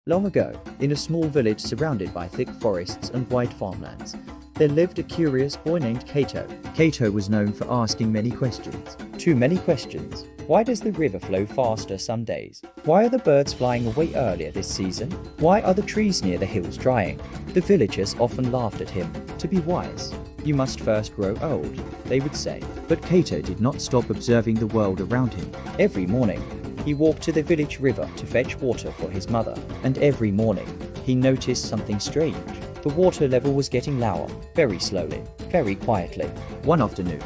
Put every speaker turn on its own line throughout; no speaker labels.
Long ago, in a small village surrounded by thick forests and wide farmlands, there lived a curious boy named Cato. Cato was known for asking many questions. Too many questions. Why does the river flow faster some days? Why are the birds flying away earlier this season? Why are the trees near the hills drying? The villagers often laughed at him. To be wise, you must first grow old, they would say. But Cato did not stop observing the world around him. Every morning, he walked to the village river to fetch water for his mother, and every morning, he noticed something strange. The water level was getting lower, very slowly, very quietly. One afternoon,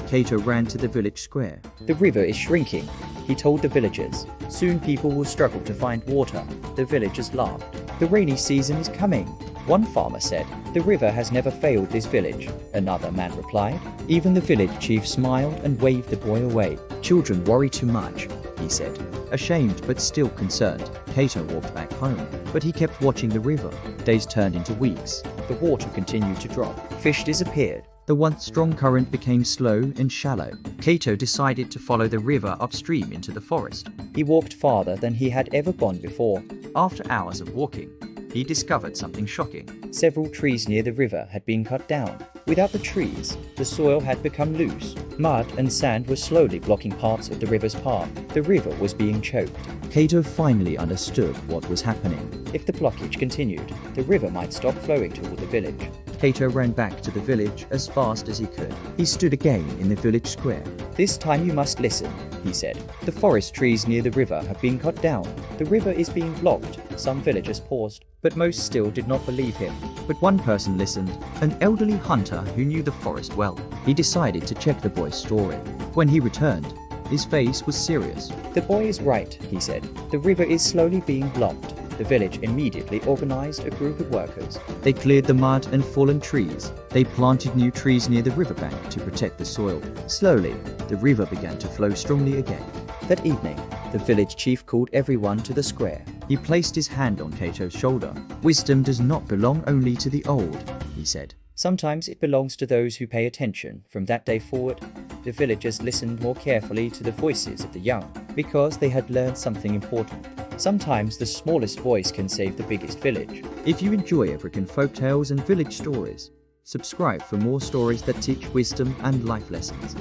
Cato ran to the village square. The river is shrinking, he told the villagers. Soon people will struggle to find water. The villagers laughed. The rainy season is coming. One farmer said, the river has never failed this village. Another man replied. Even the village chief smiled and waved the boy away. Children worry too much, he said. Ashamed but still concerned, Cato walked back home. But he kept watching the river. Days turned into weeks. The water continued to drop. Fish disappeared. The once strong current became slow and shallow. Cato decided to follow the river upstream into the forest. He walked farther than he had ever gone before. After hours of walking, he discovered something shocking. Several trees near the river had been cut down. Without the trees, the soil had become loose. Mud and sand were slowly blocking parts of the river's path. The river was being choked. Cato finally understood what was happening. If the blockage continued, the river might stop flowing toward the village. Cato ran back to the village as fast as he could. He stood again in the village square. This time you must listen, he said. The forest trees near the river have been cut down. The river is being blocked. Some villagers paused, but most still did not believe him. But one person listened, an elderly hunter who knew the forest well. He decided to check the boy's story. When he returned, his face was serious. The boy is right, he said. The river is slowly being blocked. The village immediately organized a group of workers. They cleared the mud and fallen trees. They planted new trees near the riverbank to protect the soil. Slowly, the river began to flow strongly again. That evening, the village chief called everyone to the square. He placed his hand on Cato's shoulder. Wisdom does not belong only to the old, he said. Sometimes it belongs to those who pay attention. From that day forward, the villagers listened more carefully to the voices of the young, because they had learned something important. Sometimes the smallest voice can save the biggest village. If you enjoy African folk tales and village stories, subscribe for more stories that teach wisdom and life lessons.